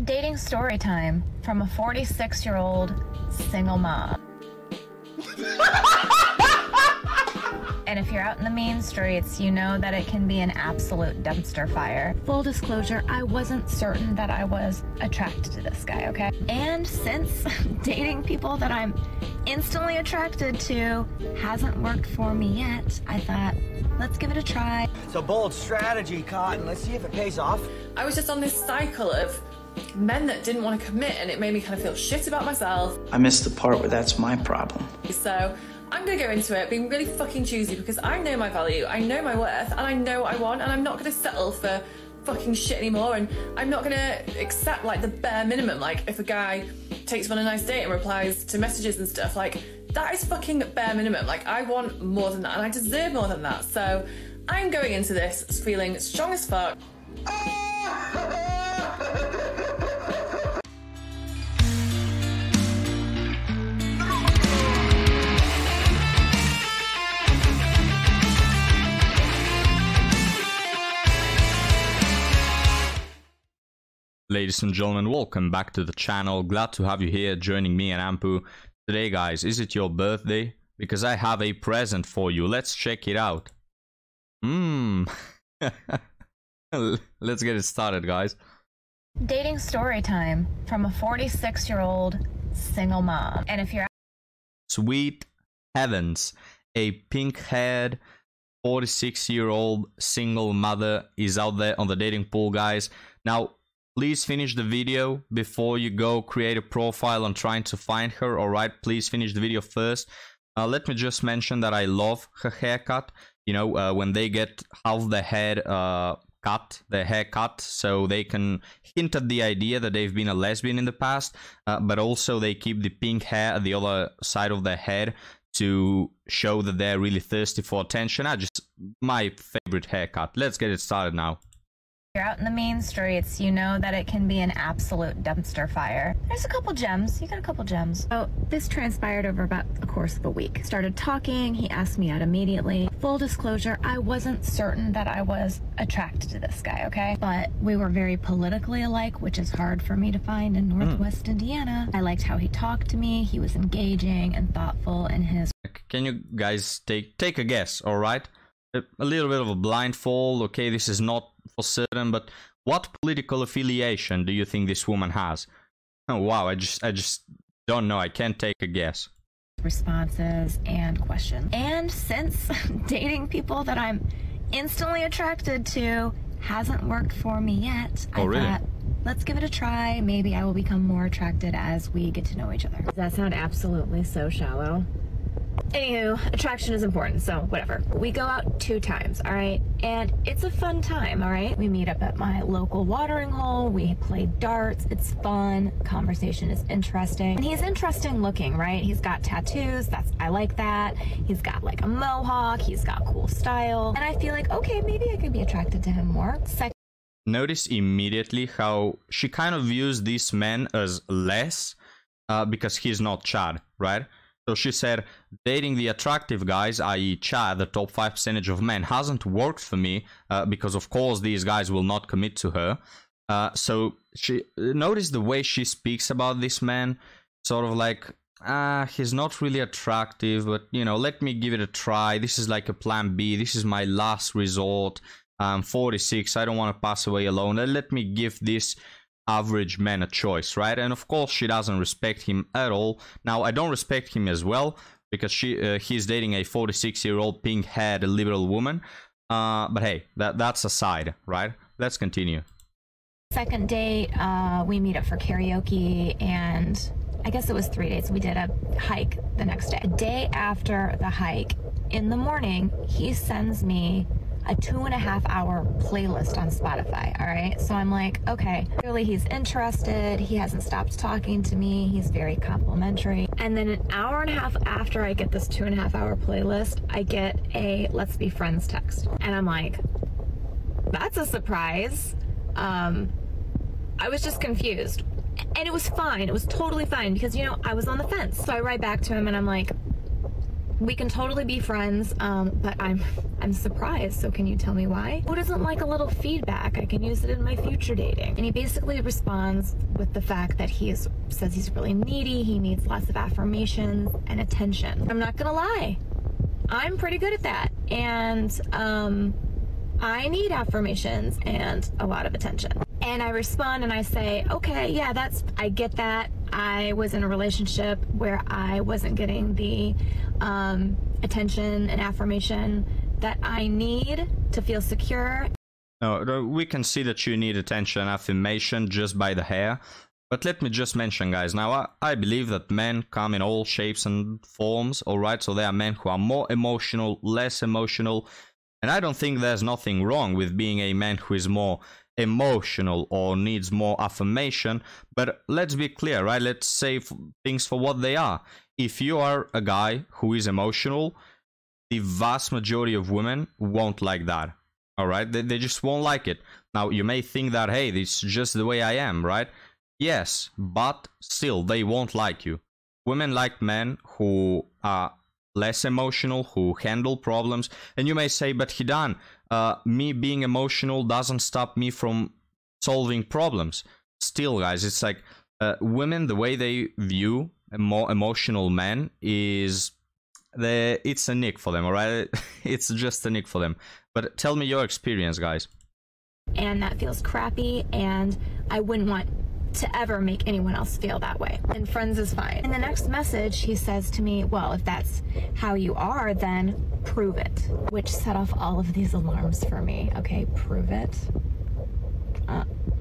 Dating story time from a 46-year-old single mom. And if you're out in the mean streets, you know that it can be an absolute dumpster fire. Full disclosure, I wasn't certain that I was attracted to this guy, okay? And since dating people that I'm instantly attracted to hasn't worked for me yet, I thought, let's give it a try. It's a bold strategy, Cotton. Let's see if it pays off. I was just on this cycle of men that didn't want to commit, and it made me kind of feel shit about myself. I missed the part where that's my problem. So I'm gonna go into it being really fucking choosy because I know my value, I know my worth, and I know what I want, and I'm not gonna settle for fucking shit anymore, and I'm not gonna accept like the bare minimum. Like if a guy takes me on a nice date and replies to messages and stuff, like that is fucking bare minimum. Like I want more than that, and I deserve more than that. So I'm going into this feeling strong as fuck. Ladies and gentlemen, welcome back to the channel. Glad to have you here joining me and Ampu. Today, guys, is it your birthday? Because I have a present for you. Let's check it out. Let's get it started, guys. Dating story time from a 46-year-old single mom. And if you're Sweet heavens, a pink-haired 46-year-old single mother is out there on the dating pool, guys. Now, please finish the video before you go create a profile on trying to find her, alright? Please finish the video first. Let me just mention that I love her haircut. You know, when they get half the head cut, their hair cut, so they can hint at the idea that they've been a lesbian in the past, but also they keep the pink hair at the other side of their head to show that they're really thirsty for attention. My favorite haircut. Let's get it started now. you're out in the mean streets, you know that it can be an absolute dumpster fire. There's a couple gems. You got a couple gems. So this transpired over about the course of a week. Started talking. He asked me out immediately. Full disclosure, I wasn't certain that I was attracted to this guy, okay? But we were very politically alike, which is hard for me to find in Northwest Indiana. I liked how he talked to me. He was engaging and thoughtful in his... Can you guys take a guess, all right? A little bit of a blindfold, okay? This is not for certain, but what political affiliation do you think this woman has? Oh wow, I just don't know. I can't take a guess. Responses and questions. And since dating people that I'm instantly attracted to hasn't worked for me yet, I thought, let's give it a try. Maybe I will become more attracted as we get to know each other. Does that sound absolutely so shallow? Anywho, attraction is important, so whatever. We go out 2 times, all right? And it's a fun time, all right? We meet up at my local watering hole. We play darts. It's fun. Conversation is interesting. And he's interesting looking, right? He's got tattoos. I like that. He's got like a mohawk. He's got cool style. And I feel like, okay, maybe I could be attracted to him more. Notice immediately how she kind of views this man as less because he's not Chad, right? So she said, dating the attractive guys, i.e. Chad, the top 5% of men, hasn't worked for me because, of course, these guys will not commit to her. So she noticed the way she speaks about this man, sort of like, he's not really attractive, but, you know, let me give it a try. This is like a plan B. This is my last resort. I'm 46. I don't want to pass away alone. Let me give this average man a choice, right? And of course she doesn't respect him at all. Now I don't respect him as well because he's dating a 46-year-old pink-haired liberal woman, but hey, that's aside, right? Let's continue. Second date, we meet up for karaoke, and I guess it was 3 days. We did a hike the next day. A day after the hike, in the morning, he sends me a 2.5-hour playlist on Spotify, all right? So I'm like, okay, clearly he's interested. He hasn't stopped talking to me. He's very complimentary. And then 1.5 hours after I get this 2.5-hour playlist, I get a let's be friends text. And I'm like, that's a surprise. I was just confused. And it was fine. It was totally fine because, you know, I was on the fence. So I write back to him and I'm like, we can totally be friends, but I'm surprised, so can you tell me why? Who doesn't like a little feedback? I can use it in my future dating. And he basically responds with the fact that says he's really needy, he needs lots of affirmations and attention. I'm not gonna lie, I'm pretty good at that, and I need affirmations and a lot of attention. And I respond and I say, okay, yeah, I get that. I was in a relationship where I wasn't getting the attention and affirmation that I need to feel secure. No, we can see that you need attention and affirmation just by the hair. But let me just mention, guys, now I believe that men come in all shapes and forms, alright? So there are men who are more emotional, less emotional. And I don't think there's nothing wrong with being a man who is more emotional or needs more affirmation, but let's be clear, right? Let's say things for what they are. If you are a guy who is emotional, the vast majority of women won't like that, all right? They just won't like it. Now, you may think that, hey, this is just the way I am, right? Yes, but still, they won't like you. Women like men who are less emotional, who handle problems. And you may say, but Hidan, me being emotional doesn't stop me from solving problems. Still, guys, it's like women, the way they view a more emotional man is it's a nick for them, all right? It's just a nick for them. But tell me your experience, guys. And that feels crappy, and I wouldn't want to ever make anyone else feel that way. And friends is fine. In the next message, he says to me, well, if that's how you are, then prove it. Which set off all of these alarms for me. Okay, prove it.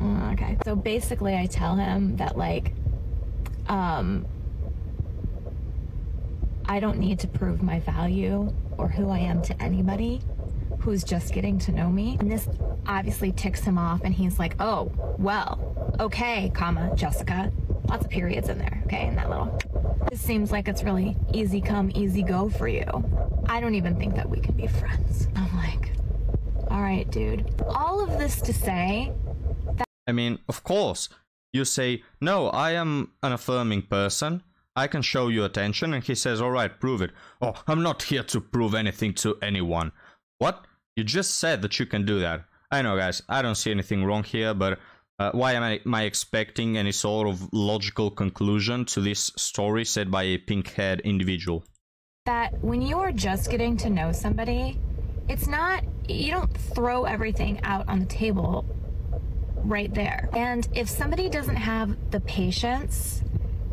Okay. So basically, I tell him that, like, I don't need to prove my value or who I am to anybody who's just getting to know me. And this obviously ticks him off, and he's like, oh, well, okay, comma, Jessica. Lots of periods in there, okay, in that little. This seems like it's really easy come, easy go for you. I don't even think that we can be friends. I'm like, all right, dude. All of this to say that... I mean, of course, you say, no, I am an affirming person. I can show you attention. And he says, all right, prove it. Oh, I'm not here to prove anything to anyone. What? You just said that you can do that. I know, guys, I don't see anything wrong here, but why am I expecting any sort of logical conclusion to this story said by a pink-haired individual? That when you are just getting to know somebody, it's not, you don't throw everything out on the table right there. And if somebody doesn't have the patience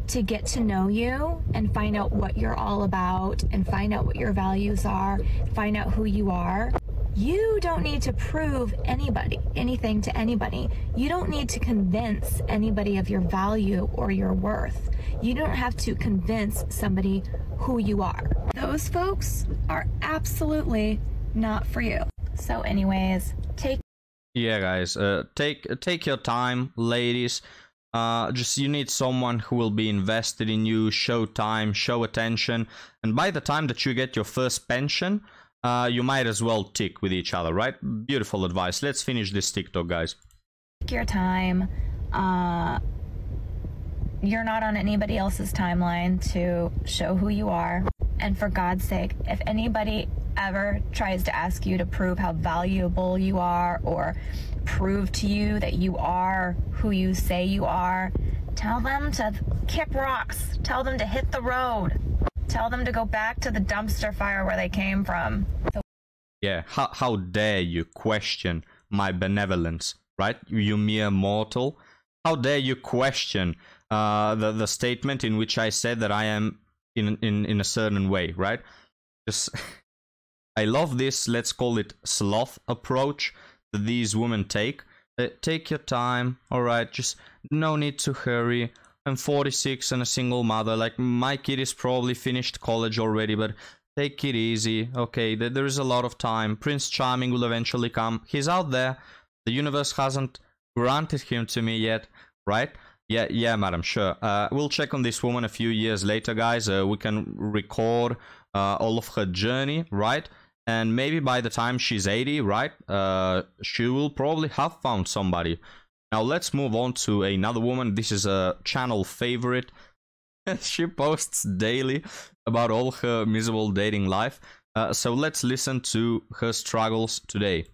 to get to know you and find out what you're all about and find out what your values are, find out who you are, you don't need to prove anything to anybody. You don't need to convince anybody of your value or your worth. You don't have to convince somebody who you are. Those folks are absolutely not for you. So anyways, Yeah, guys, take your time, ladies. Just you need someone who will be invested in you, show time, show attention, and by the time that you get your first pension, you might as well tick with each other, right? Beautiful advice. Let's finish this TikTok, guys. take your time. You're not on anybody else's timeline to show who you are. And for God's sake, if anybody ever tries to ask you to prove how valuable you are or prove to you that you are who you say you are, tell them to kick rocks. Tell them to hit the road. Tell them to go back to the dumpster fire where they came from. Yeah, how dare you question my benevolence, right? You mere mortal. How dare you question the statement in which I said that I am in a certain way, right? Just, I love this, let's call it sloth approach that these women take. Take your time, alright, just no need to hurry. I'm 46 and a single mother, like my kid is probably finished college already, but take it easy, okay, there is a lot of time. Prince Charming will eventually come. He's out there. The universe hasn't granted him to me yet, right? Yeah, madam, sure. We'll check on this woman a few years later, guys. We can record all of her journey, right? And maybe by the time she's 80, right, she will probably have found somebody. Now let's move on to another woman. This is a channel favorite. She posts daily about all her miserable dating life. So let's listen to her struggles today.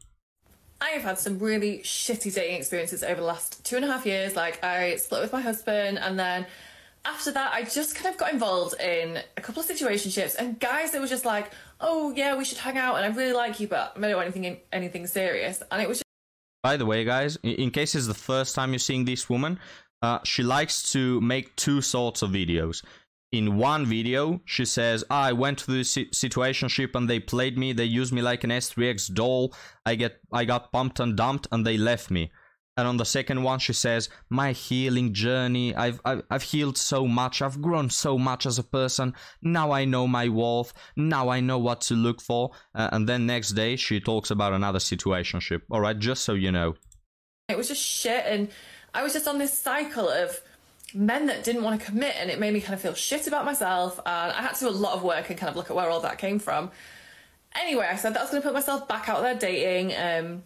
I have had some really shitty dating experiences over the last 2.5 years. Like, I split with my husband, and then after that, I just kind of got involved in a couple of situationships, and guys that were just like, oh yeah, we should hang out, and I really like you, but I don't want anything serious. And it was just... By the way, guys, in case it's the first time you're seeing this woman, she likes to make two sorts of videos. In one video, she says, I went to the situationship and they played me, they used me like an S3X doll, I got pumped and dumped and they left me. And on the second one, she says, my healing journey, I've healed so much, I've grown so much as a person, now I know my worth, now I know what to look for. And then next day, she talks about another situationship. All right, just so you know. It was just shit, and I was just on this cycle of men that didn't want to commit, and it made me kind of feel shit about myself, and I had to do a lot of work and kind of look at where all that came from. Anyway, I said that I was going to put myself back out there dating, and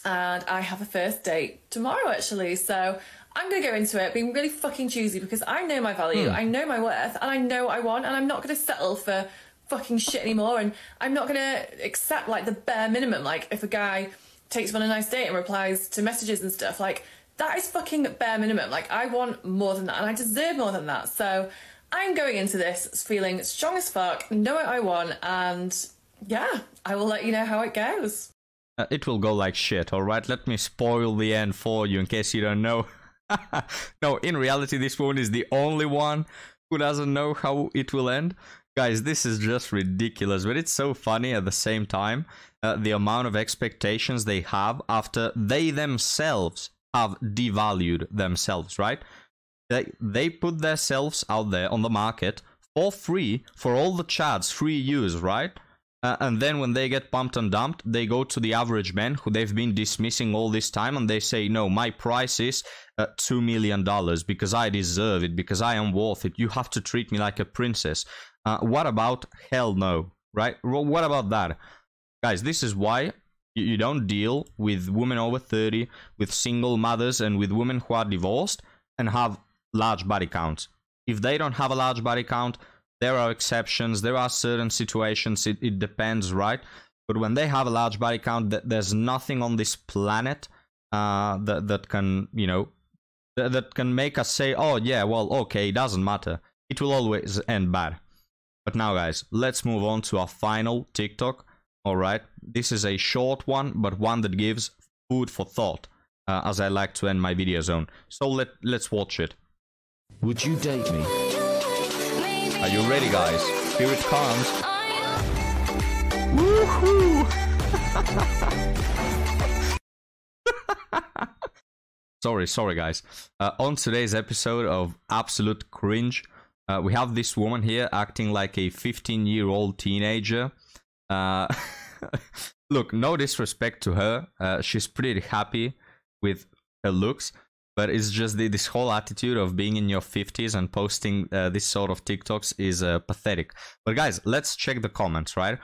I have a first date tomorrow, actually, so I'm going to go into it being really fucking choosy because I know my value, I know my worth, and I know what I want, and I'm not going to settle for fucking shit anymore, and I'm not going to accept, like, the bare minimum. Like, if a guy takes me on a nice date and replies to messages and stuff, like, that is fucking bare minimum. Like, I want more than that, and I deserve more than that. So I'm going into this feeling strong as fuck, know what I want, and yeah, I will let you know how it goes. It will go like shit, alright? Let me spoil the end for you in case you don't know. No, in reality, this woman is the only one who doesn't know how it will end. Guys, this is just ridiculous, but it's so funny at the same time. The amount of expectations they have after they themselves have devalued themselves, right? They put themselves out there on the market for free for all the chads, free use, right? And then when they get pumped and dumped, they go to the average man who they've been dismissing all this time, and they say, no, my price is $2 million because I deserve it, because I am worth it. You have to treat me like a princess. What about hell no, right? What about that? Guys, this is why you don't deal with women over 30, with single mothers, and with women who are divorced and have large body counts. If they don't have a large body count, there are exceptions, there are certain situations, it depends, right? But when they have a large body count, there's nothing on this planet that can, you know, that can make us say, oh yeah, well, okay, it doesn't matter. It will always end bad. But now, guys, let's move on to our final TikTok. All right, this is a short one, but one that gives food for thought, as I like to end my videos on. So let's watch it. Would you date me? Are you ready, guys? Here it comes. Woohoo! Sorry, guys. On today's episode of Absolute Cringe, we have this woman here acting like a 15-year-old teenager. Look, no disrespect to her, she's pretty happy with her looks, but it's just this whole attitude of being in your 50s and posting this sort of TikToks is pathetic. But guys, let's check the comments, right?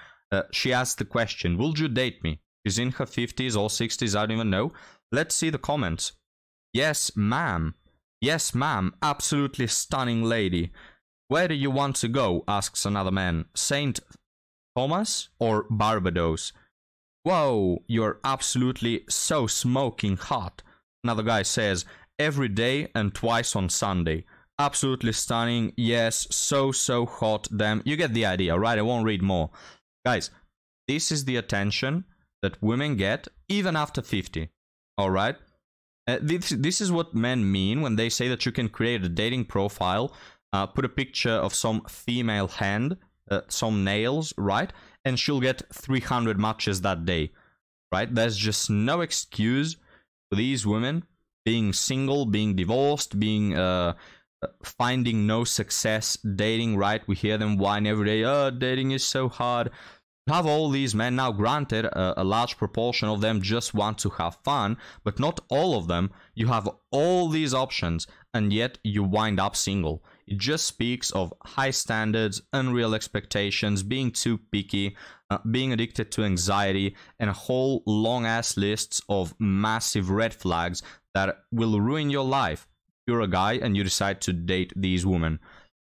She asked the question, would you date me? She's in her 50s or 60s, I don't even know. Let's see the comments. Yes, ma'am. Yes, ma'am. Absolutely stunning lady. Where do you want to go? Asks another man. Saint Thomas or Barbados? Whoa, you're absolutely so smoking hot. Another guy says, every day and twice on Sunday. Absolutely stunning. Yes, so hot. Damn, you get the idea, right? I won't read more. Guys, this is the attention that women get even after 50. All right? This is what men mean when they say that you can create a dating profile, put a picture of some female hand, some nails, right? And she'll get 300 matches that day, right? There's just no excuse for these women being single, being divorced, being finding no success dating, right? We hear them whine every day, oh, dating is so hard. You have all these men. Now, granted, a large proportion of them just want to have fun, but not all of them. You have all these options, and yet you wind up single. It just speaks of high standards, unreal expectations, being too picky, being addicted to anxiety, and a whole long-ass list of massive red flags that will ruin your life if you're a guy and you decide to date these women.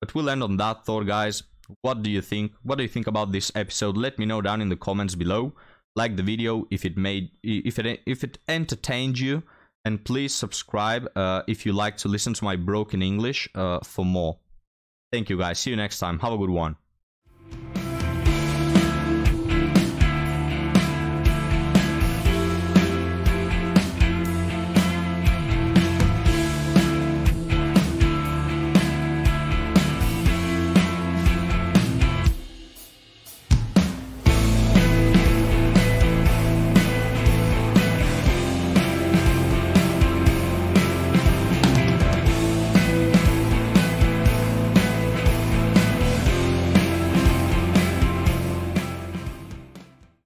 But we'll end on that thought, guys. What do you think? What do you think about this episode? Let me know down in the comments below. Like the video if it entertained you, and please subscribe if you like to listen to my broken English for more. Thank you, guys. See you next time. Have a good one.